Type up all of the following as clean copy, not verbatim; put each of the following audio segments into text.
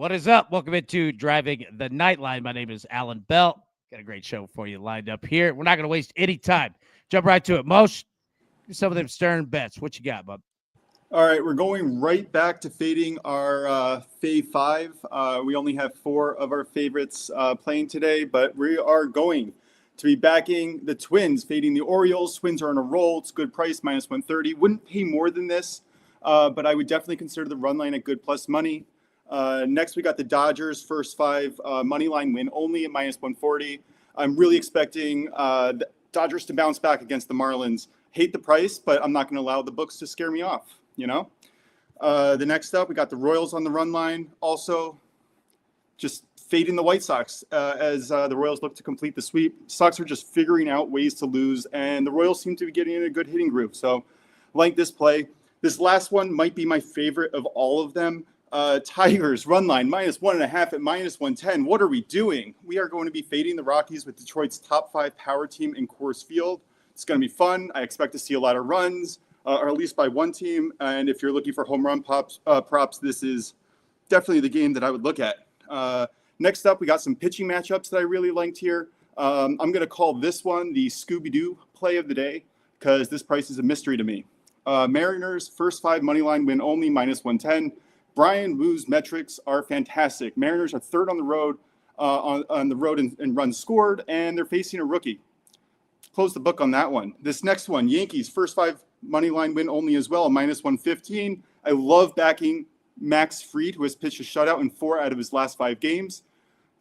What is up? Welcome into Driving the Nightline. My name is Alan Bell. Got a great show for you lined up here. We're not going to waste any time. Jump right to it. Most some of them stern bets. What you got, bub? All right, we're going right back to fading our fave five. We only have four of our favorites playing today, but we are going to be backing the Twins, fading the Orioles. Twins are on a roll. It's a good price, minus 130. Wouldn't pay more than this, but I would definitely consider the run line at good plus money. Next, we got the Dodgers, first five money line win only at minus 140. I'm really expecting the Dodgers to bounce back against the Marlins. Hate the price, but I'm not going to allow the books to scare me off. The next up, we got the Royals on the run line. Also, just fading the White Sox as the Royals look to complete the sweep. Sox are just figuring out ways to lose, and the Royals seem to be getting in a good hitting groove. So, like this play. This last one might be my favorite of all of them. Tigers run line minus 1.5 at minus 110. What are we doing? We are going to be fading the Rockies with Detroit's top five power team in Coors Field. It's going to be fun. I expect to see a lot of runs. Or at least by one team. And if you're looking for home run props, this is definitely the game that I would look at. Next up, we got some pitching matchups that I really liked here. I'm going to call this one the Scooby-Doo play of the day because this price is a mystery to me. Mariners, first five money line win only, minus 110. Brian Woo's metrics are fantastic. Mariners are third on the road on the road in runs scored, and they're facing a rookie. Close the book on that one. This next one, Yankees, first five money line win only as well, minus 115. I love backing Max Fried, who has pitched a shutout in 4 out of his last 5 games.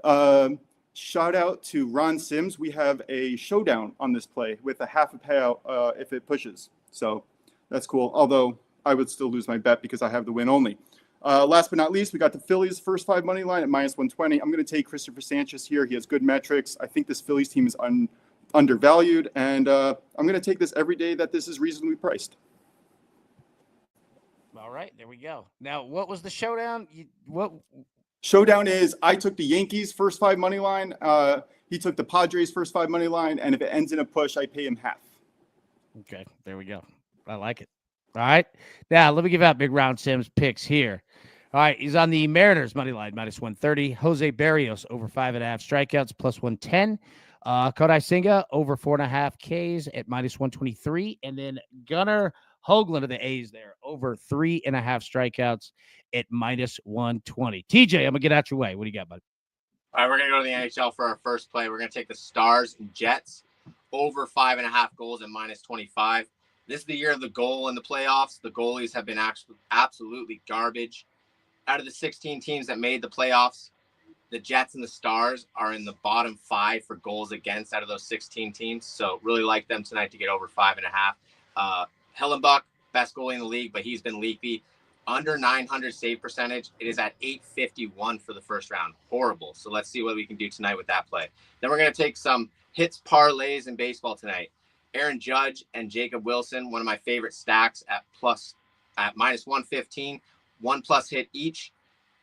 Shout out to Ron Sims. We have a showdown on this play with a half a payout if it pushes. So that's cool. Although I would still lose my bet because I have the win only. Last but not least, we got the Phillies first five money line at minus 120. I'm going to take Christopher Sanchez here. He has good metrics. I think this Phillies team is undervalued, and I'm going to take this every day that this is reasonably priced. All right, there we go. Now, what was the showdown? Showdown is I took the Yankees first five money line. He took the Padres first five money line, and if it ends in a push, I pay him half. Okay, there we go. I like it. All right, now let me give out Big Round Sims picks here. All right, he's on the Mariners money line, minus 130. Jose Barrios over 5.5 strikeouts, plus 110. Kodai Senga over 4.5 Ks at minus 123. And then Gunnar Hoagland of the A's there over 3.5 strikeouts at minus 120. TJ, I'm going to get out your way. What do you got, bud? All right, we're going to go to the NHL for our first play. We're going to take the Stars and Jets over 5.5 goals at minus 25. This is the year of the goal in the playoffs. The goalies have been absolutely garbage. Out of the 16 teams that made the playoffs, the Jets and the Stars are in the bottom 5 for goals against out of those 16 teams. So really like them tonight to get over 5.5. Hellenbuck, best goalie in the league, but he's been leaky. Under 900 save percentage. It is at 851 for the first round. Horrible. So let's see what we can do tonight with that play. Then we're going to take some hits parlays in baseball tonight. Aaron Judge and Jacob Wilson, one of my favorite stacks at minus 115, 1+ hit each.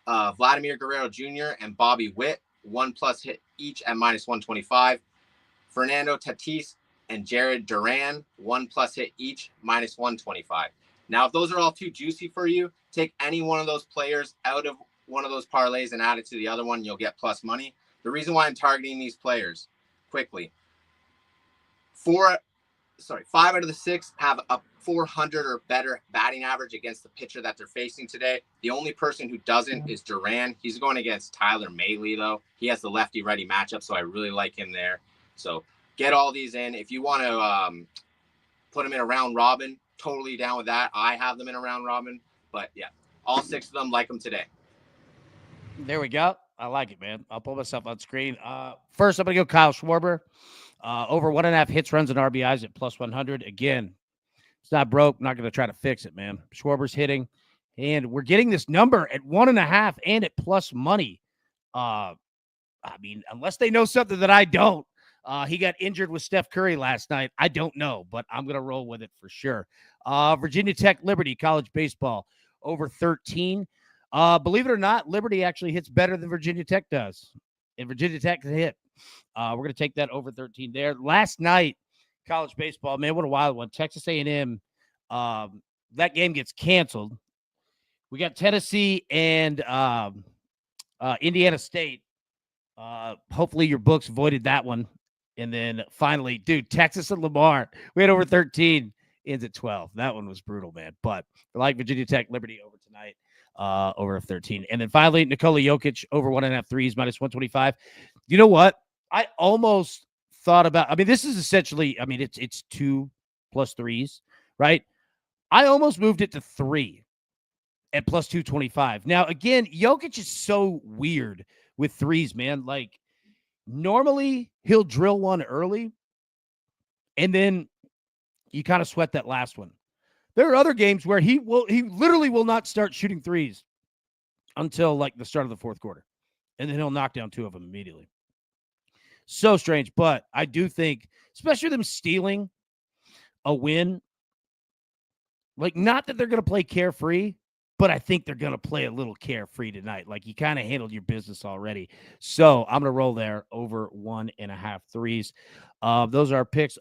Vladimir Guerrero Jr. and Bobby Witt, 1+ hit each at minus 125. Fernando Tatis and Jared Duran, 1+ hit each, minus 125. Now, if those are all too juicy for you, take any one of those players out of one of those parlays and add it to the other one. You'll get plus money. The reason why I'm targeting these players quickly, 5 out of the 6 have a 400 or better batting average against the pitcher that they're facing today. The only person who doesn't is Duran. He's going against Tyler Mahle, though. He has the lefty-righty matchup, so I really like him there. So get all these in. If you want to put them in a round robin, totally down with that. I have them in a round robin. But, yeah, all 6 of them like them today. There we go. I like it, man. I'll pull myself on screen. First, I'm going to go Kyle Schwarber. Over 1.5 hits, runs, and RBIs at plus 100. Again, it's not broke. Not going to try to fix it, man. Schwarber's hitting, and we're getting this number at 1.5 and at plus money. I mean, unless they know something that I don't. He got injured with Steph Curry last night. I don't know, but I'm going to roll with it for sure. Virginia Tech Liberty college baseball over 13. Believe it or not, Liberty actually hits better than Virginia Tech does. And Virginia Tech can hit. We're going to take that over 13 there. Last night, college baseball, man, what a wild one. Texas A&M, that game gets canceled. We got Tennessee and Indiana State. Hopefully your books avoided that one. And then finally, dude, Texas and Lamar. We had over 13, ends at 12. That one was brutal, man. But I like Virginia Tech, Liberty over tonight, over 13. And then finally, Nikola Jokic over 1.5 threes, minus 125. You know what? I almost thought about, I mean, this is essentially, I mean, it's 2 plus threes, right? I almost moved it to 3 at plus 225. Now, again, Jokic is so weird with threes, man. Like, normally he'll drill one early and then you kind of sweat that last one. There are other games where he literally will not start shooting threes until like the start of the fourth quarter. And then he'll knock down 2 of them immediately. So strange. But I do think, especially them stealing a win, like, not that they're going to play carefree, but I think they're going to play a little carefree tonight. Like, you kind of handled your business already. So I'm going to roll there over 1.5 threes. Those are our picks.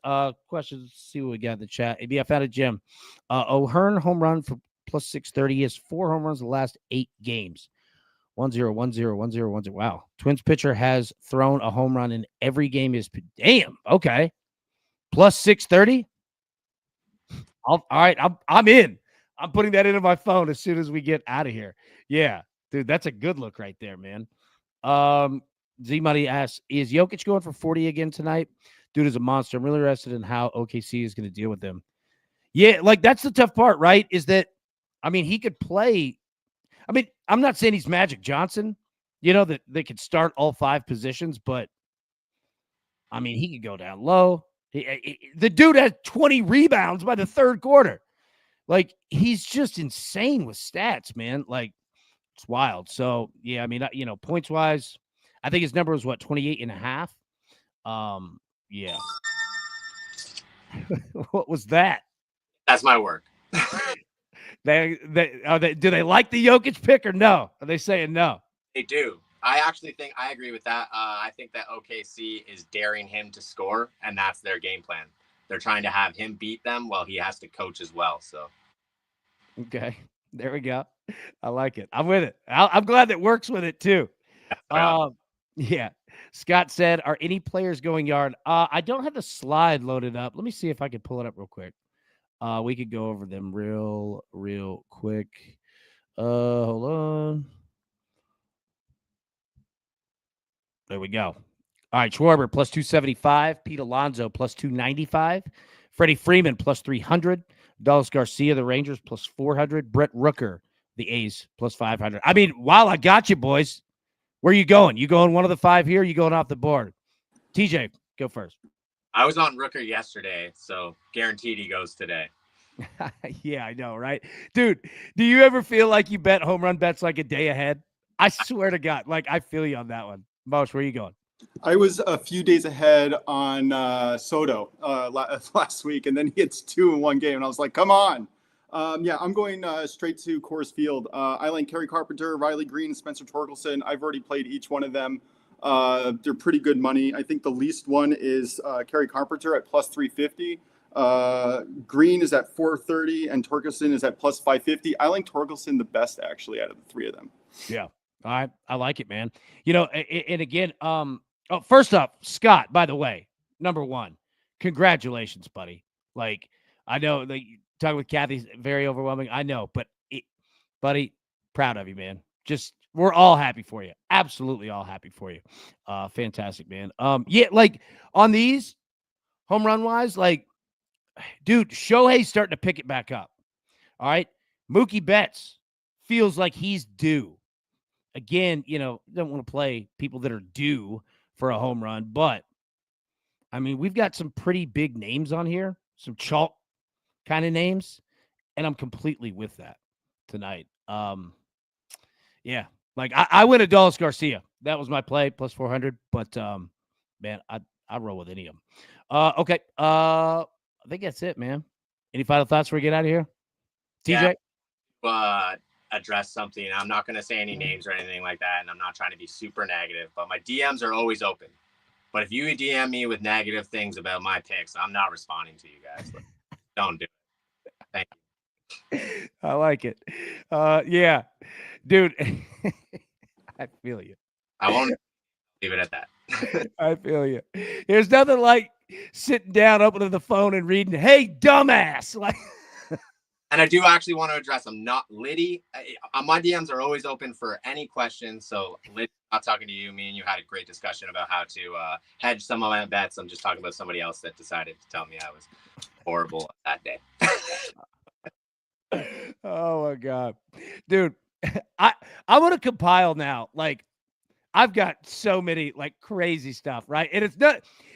Questions. Let's see what we got in the chat. ABF out of Jim. O'Hearn home run for plus 630. He has 4 home runs in the last 8 games. 1-0, 1-0, 1-0, 1-0. Wow. Twins pitcher has thrown a home run in every game. Damn. Okay. Plus 630. All right. I'm in. I'm putting that into my phone as soon as we get out of here. Yeah, dude, that's a good look right there, man. Z Money asks, is Jokic going for 40 again tonight? Dude is a monster. I'm really interested in how OKC is going to deal with them. Yeah, like, that's the tough part, right? Is that, I mean, he could play. I mean, I'm not saying he's Magic Johnson, that they could start all 5 positions, but I mean, he could go down low. The dude had 20 rebounds by the third quarter. Like, he's just insane with stats, man. Like, it's wild. So, yeah, I mean, points-wise, I think his number was, 28.5? Yeah. What was that? That's my work. Do they like the Jokic pick or no? Are they saying no? They do. I actually think I agree with that. I think that OKC is daring him to score, and that's their game plan. They're trying to have him beat them while he has to coach as well. So, okay, there we go. I like it. I'm with it. I'm glad that works with it too. Yeah. Scott said, "Are any players going yard?" I don't have the slide loaded up. Let me see if I can pull it up real quick. We could go over them real quick. Hold on. There we go. All right, Schwarber plus 275, Pete Alonso plus 295, Freddie Freeman plus 300, Dallas Garcia, the Rangers, plus 400, Brett Rooker, the A's, plus 500. I mean, while I got you, boys, where are you going? You going one of the 5 here? You going off the board? TJ, go first. I was on Rooker yesterday, so guaranteed he goes today. Yeah, I know, right? Dude, do you ever feel like you bet home run bets like a day ahead? I swear to God, like, I feel you on that one. Mosh, where are you going? I was a few days ahead on Soto last week, and then he hits 2 in one game, and I was like, come on. Yeah, I'm going straight to Coors Field. I like Kerry Carpenter, Riley Green, Spencer Torkelson. I've already played each one of them. They're pretty good money. I think the least one is Kerry Carpenter at plus 350. Green is at 430, and Torkelson is at plus 550. I like Torkelson the best, actually, out of the 3 of them. Yeah, I like it, man. And again, first up, Scott, by the way, number 1, congratulations, buddy. Like, I know that talking with Kathy's very overwhelming. I know, but buddy, proud of you, man. Just, we're all happy for you. Absolutely all happy for you. Fantastic, man. Yeah, like, on these home run wise, like, dude, Shohei's starting to pick it back up. All right. Mookie Betts feels like he's due. Again, don't want to play people that are due for a home run, but I mean, we've got some pretty big names on here, some chalk kind of names, and I'm completely with that tonight. Yeah, like, I went Adolis Garcia. That was my play, plus 400, but man, I roll with any of them. Okay. I think that's it, man. Any final thoughts before we get out of here? TJ? Address something. I'm not going to say any names or anything like that, and I'm not trying to be super negative, but my DMs are always open. But if you DM me with negative things about my picks, I'm not responding to you guys. Don't do it. Thank you. I like it. Yeah, dude. I feel you. I won't leave it at that. I feel you. There's nothing like sitting down, opening the phone, and reading, "Hey, dumbass!" Like, And I do actually want to address, I'm not Liddy. My DMs are always open for any questions. So Liddy, I'm not talking to you. Me and you had a great discussion about how to hedge some of my bets. I'm just talking about somebody else that decided to tell me I was horrible that day. oh my god, dude! I want to compile now. Like, I've got so many like crazy stuff, right? And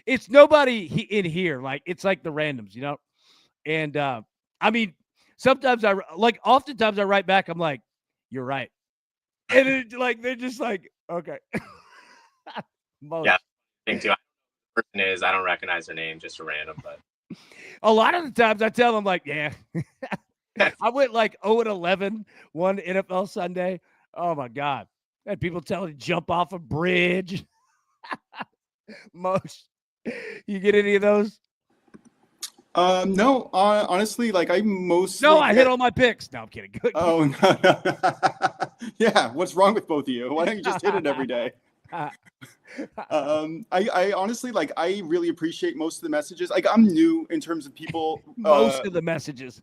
it's nobody in here. Like, it's like the randoms, you know. And I mean, sometimes oftentimes I write back. I'm like, "You're right," and they're just like, "Okay." Yeah, thing too. Person is, I don't recognize their name, just a random, but a lot of the times I tell them like, "Yeah." I went like 0-11 one NFL Sunday. Oh my god! And people telling to jump off a bridge. Most. You get any of those? No, honestly, like I mostly. No, I hit all my picks. No, I'm kidding. Oh, no. Yeah, what's wrong with both of you? Why don't you just hit it every day? I honestly, like, I really appreciate most of the messages. Like, I'm new in terms of people. Most of the messages.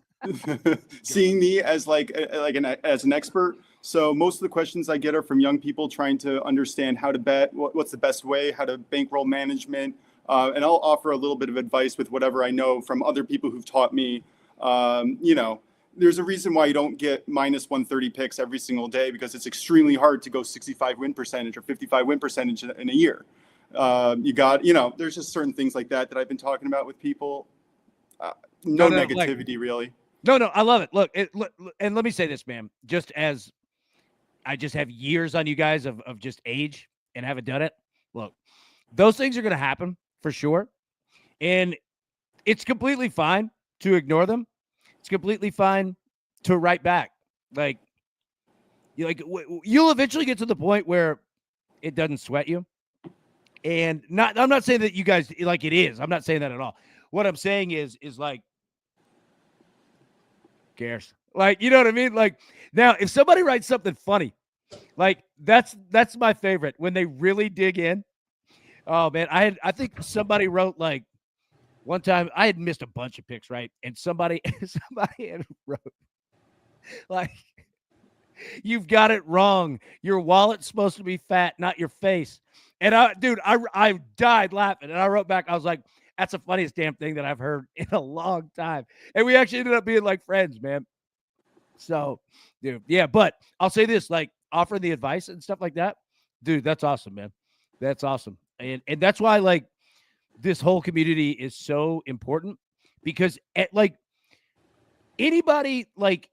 Seeing me as as an expert. So most of the questions I get are from young people trying to understand how to bet, what's the best way, how to bankroll management. And I'll offer a little bit of advice with whatever I know from other people who've taught me. You know, there's a reason why you don't get minus 130 picks every single day, because it's extremely hard to go 65 win percentage or 55 win percentage in a year. There's just certain things like that I've been talking about with people. No negativity, really. No, I love it. Look, and let me say this, man. Just as I just have years on you guys of just age and haven't done it. Look, those things are going to happen for sure. And it's completely fine to ignore them. It's completely fine to write back. Like, you'll eventually get to the point where it doesn't sweat you. And I'm not saying that you guys like it is. I'm not saying that at all. What I'm saying is like, cares. Like, you know what I mean? Like, now if somebody writes something funny, like that's my favorite when they really dig in. Oh man, I think somebody wrote like one time I had missed a bunch of picks, right? And somebody had wrote like, "You've got it wrong. Your wallet's supposed to be fat, not your face." And I died laughing. And I wrote back, I was like, "That's the funniest damn thing that I've heard in a long time." And we actually ended up being like friends, man. So, dude, yeah. But I'll say this, like offering the advice and stuff like that, dude, that's awesome, man. That's awesome. And that's why like this whole community is so important, because like anybody like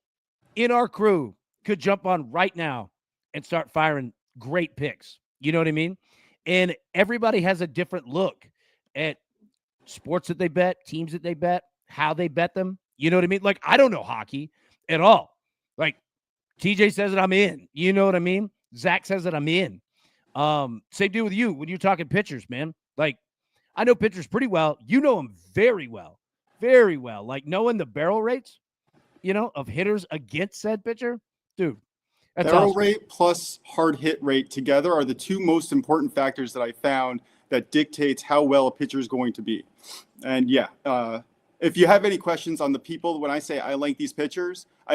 in our crew could jump on right now and start firing great picks. You know what I mean? And everybody has a different look at sports that they bet, teams that they bet, how they bet them. You know what I mean? Like, I don't know hockey at all. Like, TJ says it, I'm in. You know what I mean? Zach says it, I'm in. Same deal with you when you're talking pitchers, man. Like, I know pitchers pretty well. You know them very well. Very well. Like, knowing the barrel rates, you know, of hitters against said pitcher. Dude, that's barrel awesome. rate plus hard hit rate together are the two most important factors that I found that dictates how well a pitcher is going to be. And yeah, if you have any questions on the people, when I say I like these pitchers, I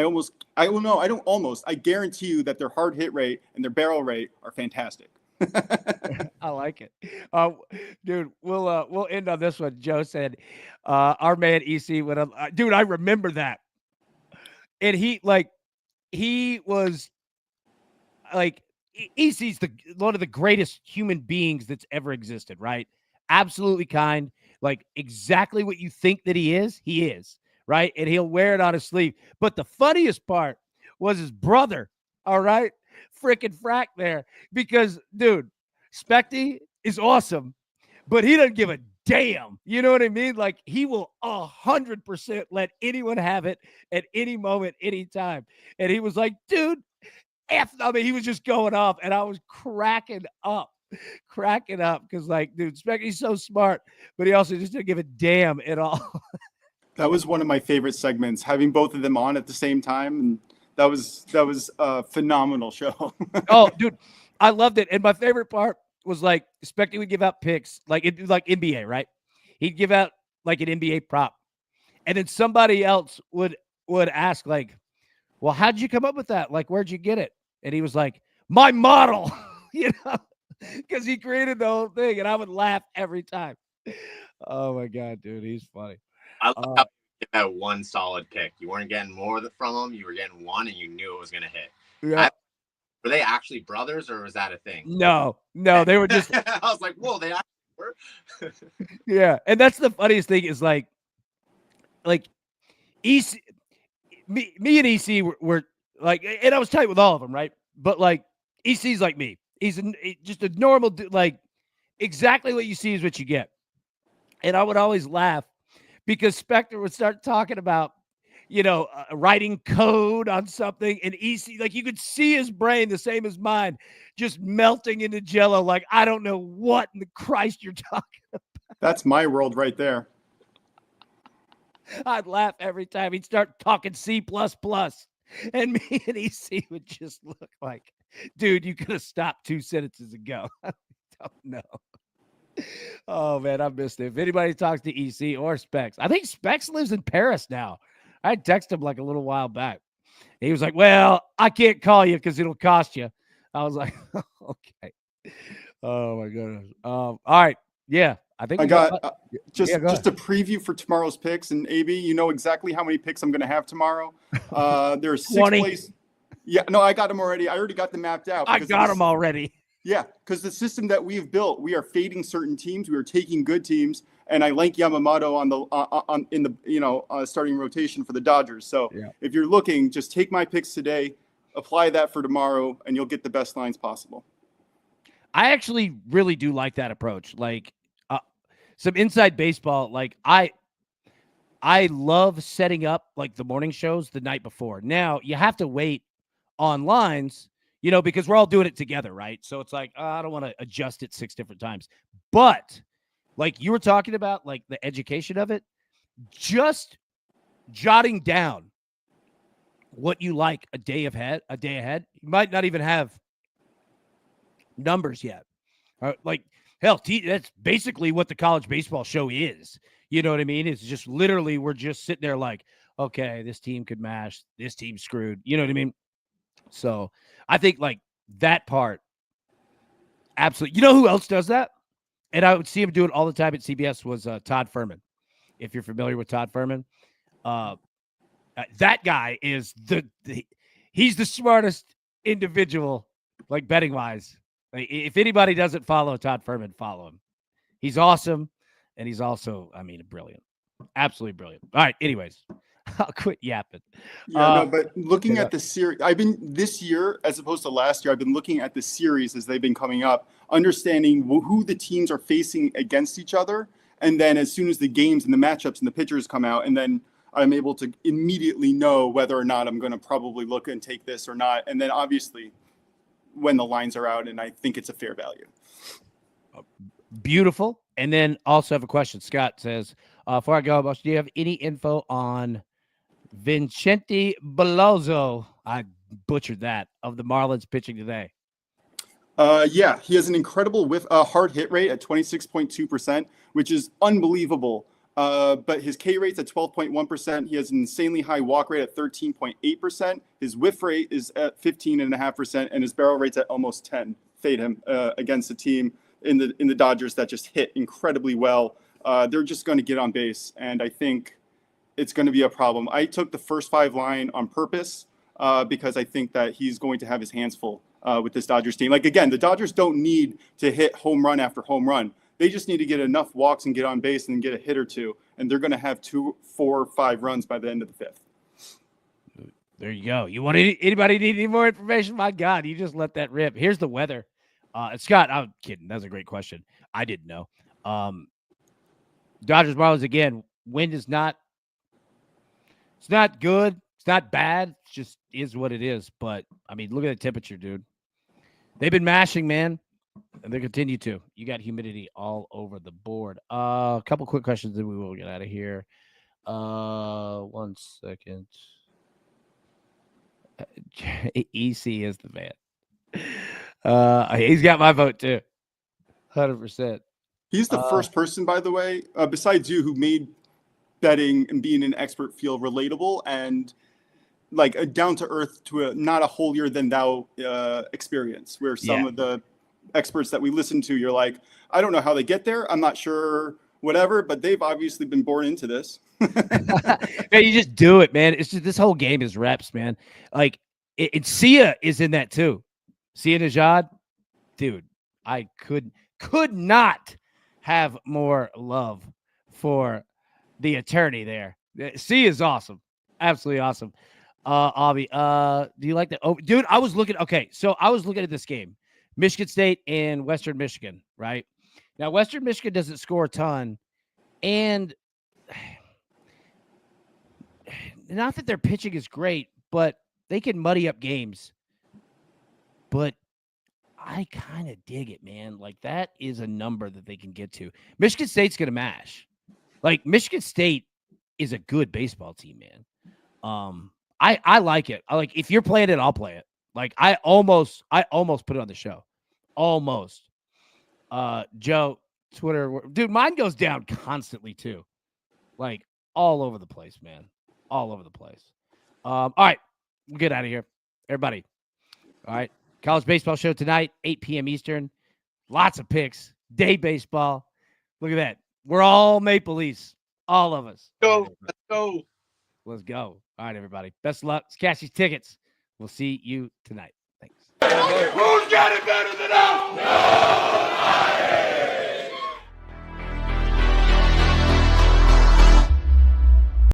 guarantee you that their hard hit rate and their barrel rate are fantastic. I like it. Dude, we'll end on this one. Joe said, our man EC went up. Dude, I remember that. And he was like, EC's one of the greatest human beings that's ever existed, right? Absolutely kind, like exactly what you think that he is, right? And he'll wear it on his sleeve. But the funniest part was his brother, all right? Freaking Frack there, because, dude, Specty is awesome, but he doesn't give a damn. You know what I mean? Like, he will 100% let anyone have it at any moment, anytime. And he was like, dude, he was just going off, and I was cracking up because, like, dude, Specky's so smart, but he also just didn't give a damn at all. That was one of my favorite segments, having both of them on at the same time, and that was a phenomenal show. Oh, dude, I loved it. And my favorite part was like Spectre would give out picks, like NBA, right? He'd give out like an NBA prop. And then somebody else would ask, like, well, how'd you come up with that? Like, where'd you get it? And he was like, my model, because he created the whole thing. And I would laugh every time. Oh my God, dude, he's funny. I love how you get that one solid pick. You weren't getting more from him. You were getting one, and you knew it was going to hit. Yeah. Were they actually brothers, or was that a thing? No, they were just. I was like, whoa, they actually were. Yeah, and that's the funniest thing is like EC, me and EC were like, and I was tight with all of them, right? But like EC's like me. He's just a normal, like exactly what you see is what you get. And I would always laugh because Spectre would start talking about, writing code on something, and EC, like you could see his brain, the same as mine, just melting into jello. Like, I don't know what in the Christ you're talking about. That's my world right there. I'd laugh every time he'd start talking C++, and me and EC would just look like, dude, you could have stopped 2 sentences ago. I don't know. Oh, man, I missed it. If anybody talks to EC or Specs, I think Specs lives in Paris now. I texted him like a little while back. He was like, well, I can't call you because it'll cost you. I was like, okay. Oh, my goodness. All right. Yeah. I think I got just a preview for tomorrow's picks. And AB, you know exactly how many picks I'm going to have tomorrow. There's 6 places. Yeah, no, I got them already. I already got them mapped out. I got them already. Yeah, because the system that we've built, we are fading certain teams. We are taking good teams, and I like Yamamoto in the starting rotation for the Dodgers. So if you're looking, just take my picks today, apply that for tomorrow, and you'll get the best lines possible. I actually really do like that approach. Like some inside baseball. Like I love setting up like the morning shows the night before. Now you have to wait on lines, because we're all doing it together, right? So it's like, I don't want to adjust it 6 different times. But like you were talking about, like the education of it, just jotting down what you like a day ahead. You might not even have numbers yet. Like, hell, that's basically what the college baseball show is. You know what I mean? It's just literally we're just sitting there like, okay, this team could mash, this team's screwed. You know what I mean? So I think like that part, absolutely. You know who else does that? And I would see him do it all the time at CBS was Todd Furman. If you're familiar with Todd Furman, that guy is he's the smartest individual, like betting wise. Like, if anybody doesn't follow Todd Furman, follow him. He's awesome. And he's also, brilliant. Absolutely brilliant. All right. Anyways, I'll quit yapping. Yeah, but looking at the series, this year, as opposed to last year, I've been looking at the series as they've been coming up, understanding who the teams are facing against each other. And then as soon as the games and the matchups and the pitchers come out, and then I'm able to immediately know whether or not I'm going to probably look and take this or not. And then obviously when the lines are out and I think it's a fair value. Beautiful. And then also have a question. Scott says, before I go, do you have any info on Vincente Belloso? I butchered that, of the Marlins pitching today. Yeah, he has an incredible hard hit rate at 26.2%, which is unbelievable. But his K rate's at 12.1%. He has an insanely high walk rate at 13.8%. His whiff rate is at 15.5%, and his barrel rate's at almost 10. Fade him against a team in the Dodgers that just hit incredibly well. They're just going to get on base, and I think it's going to be a problem. I took the first 5 line on purpose because I think that he's going to have his hands full with this Dodgers team. Like, again, the Dodgers don't need to hit home run after home run. They just need to get enough walks and get on base and get a hit or two, and they're going to have 2, 4, 5 runs by the end of the 5th. There you go. You want anybody need any more information? My God, you just let that rip. Here's the weather. Scott, I'm kidding. That's a great question. I didn't know. Dodgers Marlins again. Wind is not. It's not good. It's not bad. It just is what it is. But look at the temperature, dude. They've been mashing, man, and they continue to. You got humidity all over the board. A couple quick questions, and we will get out of here. 1 second. EC is the man. He's got my vote too. 100%. He's the first person, by the way, besides you, who made betting and being an expert feel relatable and like a down to earth to a not a holier than thou experience, where some of the experts that we listen to, you're like, I don't know how they get there. I'm not sure, whatever, but they've obviously been born into this. Man, you just do it, man. It's just this whole game is reps, man. Like, Sia is in that too. Sia Najad, dude, I could not have more love for the attorney there. Sia is awesome, absolutely awesome. Avi, do you like that? Oh, dude, I was looking at this game, Michigan State and Western Michigan, right? Now, Western Michigan doesn't score a ton, and not that their pitching is great, but they can muddy up games. But I kind of dig it, man. Like, that is a number that they can get to. Michigan State's going to mash. Like, Michigan State is a good baseball team, man. I like it. If you're playing it, I'll play it. Like, I almost put it on the show. Almost. Joe, Twitter, dude, mine goes down constantly too. Like, all over the place, man. All over the place. All right, we'll get out of here, everybody. All right, college baseball show tonight, 8 p.m. Eastern. Lots of picks. Day baseball. Look at that. We're all Maple Leafs. All of us. Let's go. Let's go. All right, everybody. Best of luck. Cash these tickets. We'll see you tonight. Thanks. Who's got it better than us?